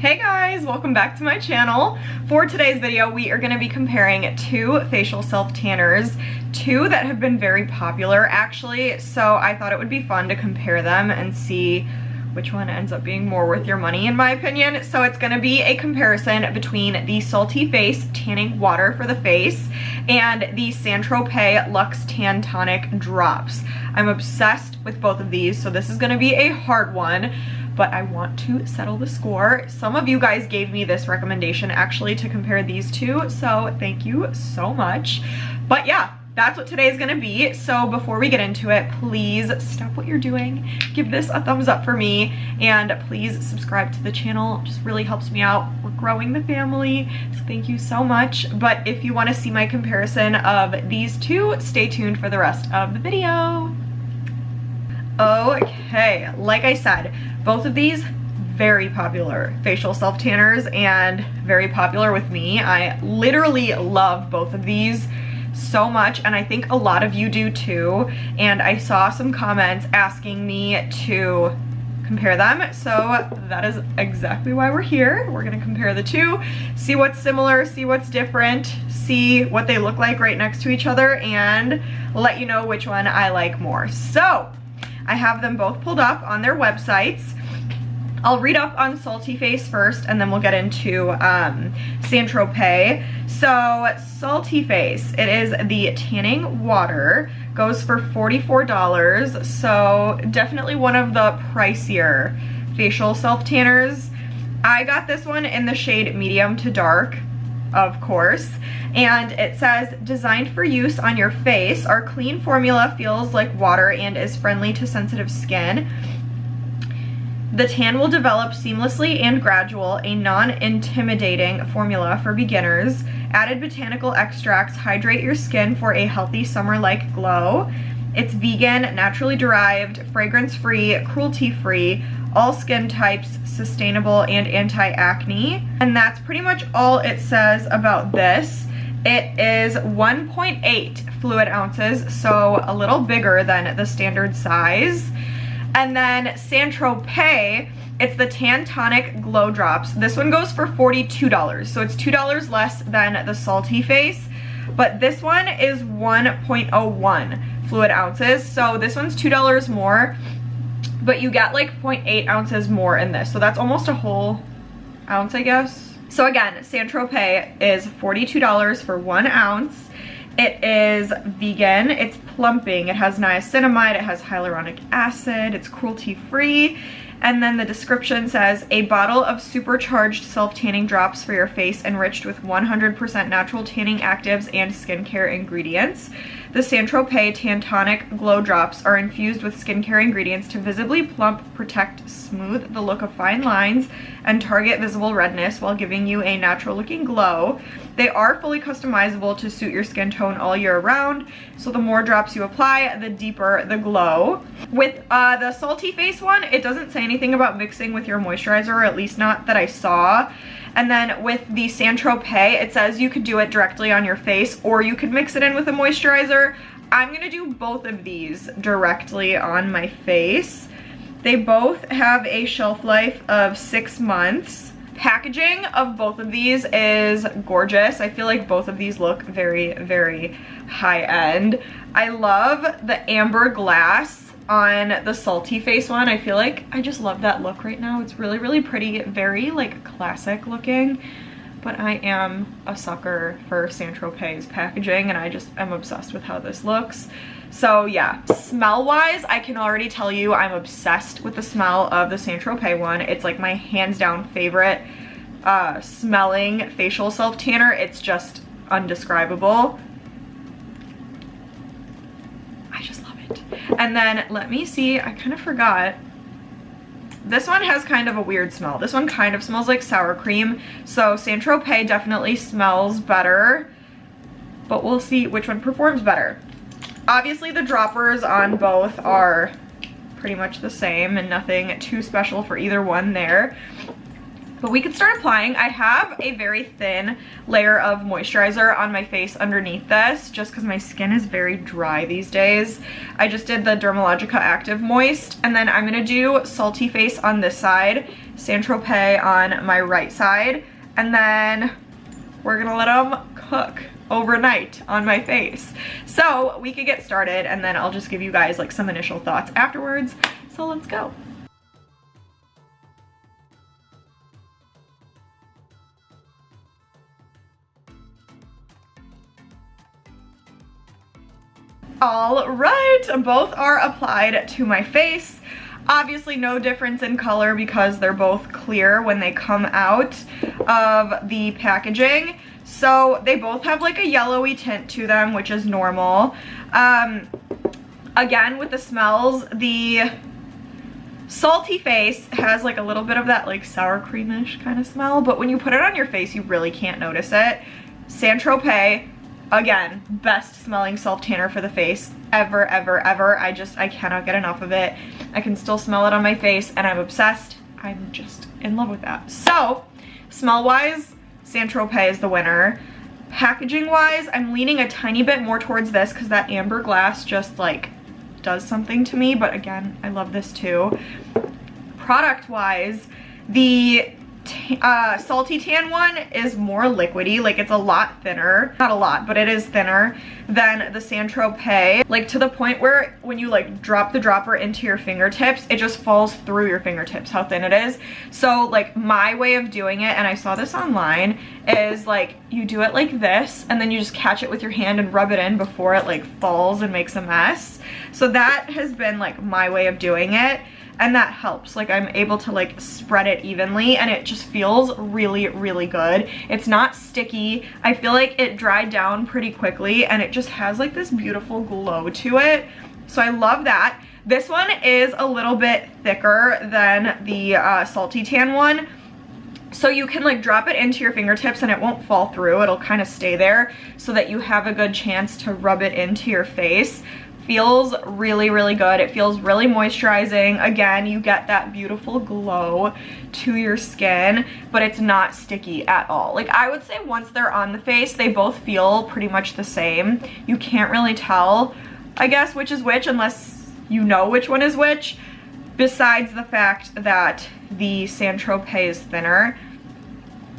Hey guys, welcome back to my channel. For today's video, we are going to be comparing two facial self-tanners, two that have been very popular actually, so I thought it would be fun to compare them and see which one ends up being more worth your money in my opinion. So it's going to be a comparison between the Salty Face Tanning Water for the face and the St.Tropez Luxe Tan Tonic Drops. I'm obsessed with both of these, so this is going to be a hard one, but I want to settle the score. Some of you guys gave me this recommendation actually to compare these two, so thank you so much. But yeah, that's what today is gonna be. So before we get into it, please stop what you're doing, give this a thumbs up for me, and please subscribe to the channel. It just really helps me out. We're growing the family, so thank you so much. But if you want to see my comparison of these two, stay tuned for the rest of the video. Okay, like I said, both of these very popular facial self tanners and very popular with me. I literally love both of these so much, and I think a lot of you do too, and I saw some comments asking me to compare them, so that is exactly why we're here. We're gonna compare the two, see what's similar, see what's different, see what they look like right next to each other, and let you know which one I like more. So I have them both pulled up on their websites. I'll read up on Salty Face first, and then we'll get into St.Tropez. So Salty Face, it is the tanning water, goes for $44, so definitely one of the pricier facial self tanners. I got this one in the shade medium to dark, of course, and it says, designed for use on your face, our clean formula feels like water and is friendly to sensitive skin. The tan will develop seamlessly and gradual, a non-intimidating formula for beginners. Added botanical extracts hydrate your skin for a healthy summer-like glow. It's vegan, naturally derived, fragrance-free, cruelty-free, all skin types, sustainable, and anti-acne. And that's pretty much all it says about this. It is 1.8 fluid ounces, so a little bigger than the standard size. And then St.Tropez, it's the Tan Tonic Glow Drops. This one goes for $42, so it's $2 less than the Salty Face, but this one is 1.01 fluid ounces, so this one's $2 more, but you get like 0.8 ounces more in this, so that's almost a whole ounce, I guess. So again, St.Tropez is $42 for 1 ounce. It is vegan, it's plumping, it has niacinamide, it has hyaluronic acid, it's cruelty-free, and then the description says, a bottle of supercharged self-tanning drops for your face enriched with 100% natural tanning actives and skincare ingredients. The St.Tropez Tan Tonic Glow Drops are infused with skincare ingredients to visibly plump, protect, smooth the look of fine lines, and target visible redness while giving you a natural-looking glow. They are fully customizable to suit your skin tone all year round, so the more drops you apply, the deeper the glow. With the Salty Face one, it doesn't say anything about mixing with your moisturizer, or at least not that I saw. And then with the St.Tropez, it says you could do it directly on your face, or you could mix it in with a moisturizer. I'm gonna do both of these directly on my face. They both have a shelf life of 6 months. Packaging of both of these is gorgeous. I feel like both of these look very, very high end. I love the amber glass on the Salty Face one. I feel like I just love that look right now. It's really, really pretty, very like classic looking, but I am a sucker for St.Tropez's packaging, and I just am obsessed with how this looks. So yeah, smell wise, I can already tell you I'm obsessed with the smell of the St.Tropez one. It's like my hands down favorite smelling facial self tanner. It's just undescribable. I just love it. And then let me see, I kind of forgot. This one has kind of a weird smell. This one kind of smells like sour cream. So St.Tropez definitely smells better, but we'll see which one performs better. Obviously the droppers on both are pretty much the same and nothing too special for either one there. But we can start applying. I have a very thin layer of moisturizer on my face underneath this, just because my skin is very dry these days. I just did the Dermalogica Active Moist, and then I'm gonna do Salty Face on this side, St.Tropez on my right side, and then we're gonna let them cook overnight on my face. So we could get started, and then I'll just give you guys like some initial thoughts afterwards. So let's go. All right, both are applied to my face. Obviously no difference in color because they're both clear when they come out of the packaging. So they both have like a yellowy tint to them, which is normal. Again, with the smells, the salty face has like a little bit of that like sour creamish kind of smell, but when you put it on your face, you really can't notice it. St.Tropez, again, best smelling self tanner for the face ever, ever, ever. I cannot get enough of it. I can still smell it on my face and I'm obsessed. I'm just in love with that. So smell wise, St.Tropez is the winner. Packaging wise, I'm leaning a tiny bit more towards this because that amber glass just like does something to me, but again, I love this too. Product wise, the salty tan one is more liquidy, like it's a lot thinner, not a lot, but it is thinner than the St.Tropez, like to the point where when you like drop the dropper into your fingertips, it just falls through your fingertips how thin it is. So like my way of doing it, and I saw this online, is like you do it like this and then you just catch it with your hand and rub it in before it like falls and makes a mess. So that has been like my way of doing it, and that helps. Like I'm able to like spread it evenly and it just feels really, really good. It's not sticky. I feel like it dried down pretty quickly and it just has like this beautiful glow to it. So I love that. This one is a little bit thicker than the salty tan one. So you can like drop it into your fingertips and it won't fall through. It'll kind of stay there so that you have a good chance to rub it into your face. Feels really, really good. It feels really moisturizing. Again, you get that beautiful glow to your skin, but it's not sticky at all. Like I would say once they're on the face, they both feel pretty much the same. You can't really tell, I guess, which is which unless you know which one is which, besides the fact that the St.Tropez is thinner.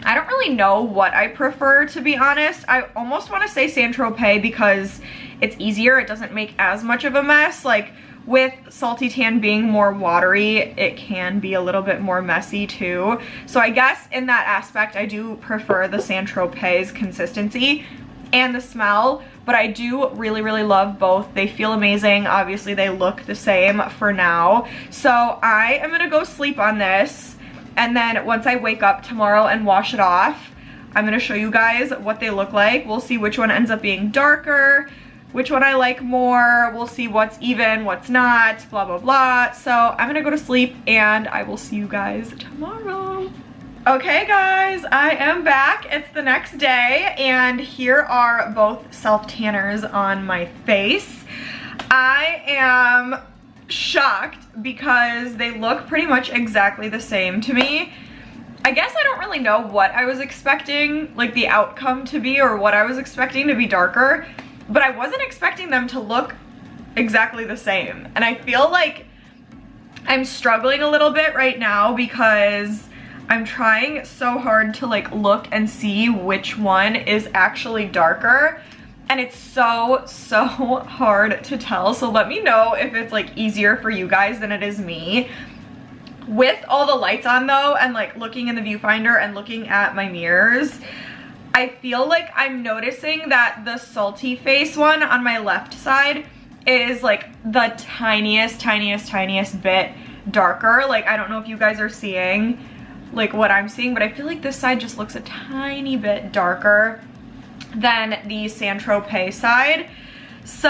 I don't really know what I prefer, to be honest. I almost want to say St.Tropez because it's easier. It doesn't make as much of a mess. Like with salty tan being more watery, it can be a little bit more messy too. So I guess in that aspect, I do prefer the St.Tropez consistency and the smell, but I do really, really love both. They feel amazing. Obviously they look the same for now. So I am gonna go sleep on this. And then once I wake up tomorrow and wash it off, I'm gonna show you guys what they look like. We'll see which one ends up being darker, which one I like more. We'll see what's even, what's not, blah, blah, blah. So I'm gonna go to sleep and I will see you guys tomorrow. Okay guys, I am back. It's the next day and here are both self-tanners on my face. I am shocked because they look pretty much exactly the same to me. I guess I don't really know what I was expecting like the outcome to be or what I was expecting to be darker, but I wasn't expecting them to look exactly the same. And I feel like I'm struggling a little bit right now because I'm trying so hard to like look and see which one is actually darker. And it's so hard to tell. So let me know if it's like easier for you guys than it is me. With all the lights on though, and like looking in the viewfinder and looking at my mirrors, I feel like I'm noticing that the salty face one on my left side is like the tiniest bit darker. Like I don't know if you guys are seeing like what I'm seeing, but I feel like this side just looks a tiny bit darker than the St.Tropez side. So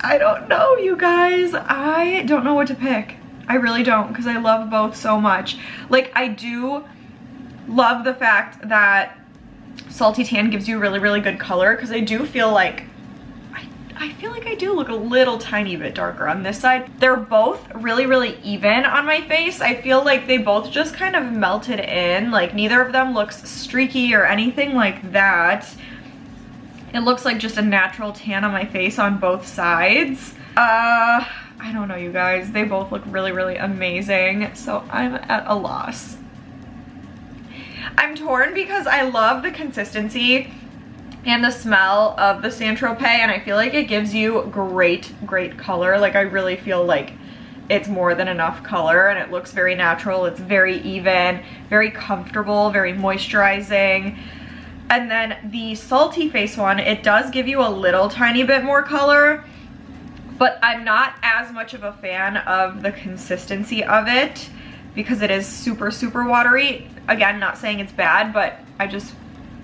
I don't know, you guys. I don't know what to pick. I really don't, because I love both so much. Like I do love the fact that salty tan gives you really, really good color, because I do feel like I do look a little tiny bit darker on this side. They're both really, really even on my face. I feel like they both just kind of melted in. Like neither of them looks streaky or anything like that. It looks like just a natural tan on my face on both sides. I don't know, you guys. They both look really, really amazing. So I'm at a loss. I'm torn because I love the consistency and the smell of the St.Tropez, and I feel like it gives you great, great color. Like I really feel like it's more than enough color, and it looks very natural. It's very even, very comfortable, very moisturizing. And then the Salty Face one, it does give you a little tiny bit more color, but I'm not as much of a fan of the consistency of it because it is super, super watery. Again, not saying it's bad, but I just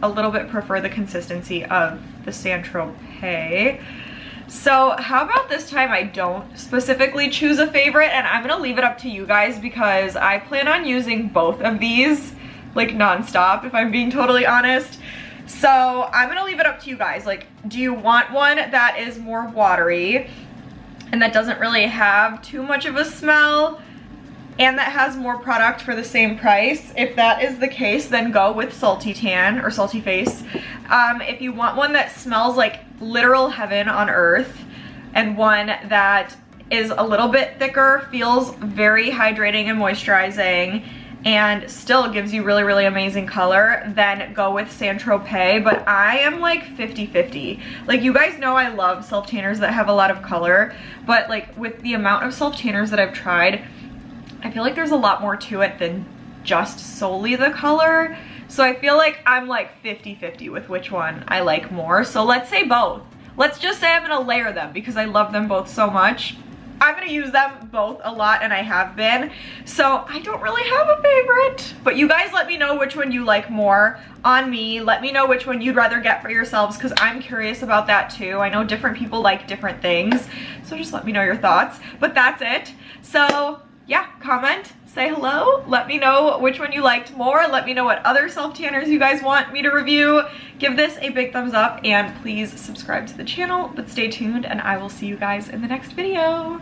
a little bit prefer the consistency of the St.Tropez. So how about this time I don't specifically choose a favorite, and I'm gonna leave it up to you guys because I plan on using both of these like nonstop, if I'm being totally honest. So I'm gonna leave it up to you guys. Like, do you want one that is more watery and that doesn't really have too much of a smell and that has more product for the same price? If that is the case, then go with Salty Tan or Salty Face. If you want one that smells like literal heaven on earth and one that is a little bit thicker, feels very hydrating and moisturizing, and still gives you really, really amazing color, then go with St.Tropez. But I am like 50-50. Like, you guys know I love self-tanners that have a lot of color, but like with the amount of self-tanners that I've tried, I feel like there's a lot more to it than just solely the color. So I feel like I'm like 50-50 with which one I like more. So let's say both. Let's just say I'm gonna layer them because I love them both so much. I'm gonna use them both a lot, and I have been. So I don't really have a favorite, but you guys let me know which one you like more on me. Let me know which one you'd rather get for yourselves because I'm curious about that too. I know different people like different things, so just let me know your thoughts. But that's it. So yeah, comment, say hello, let me know which one you liked more, let me know what other self-tanners you guys want me to review. Give this a big thumbs up and please subscribe to the channel, but stay tuned and I will see you guys in the next video.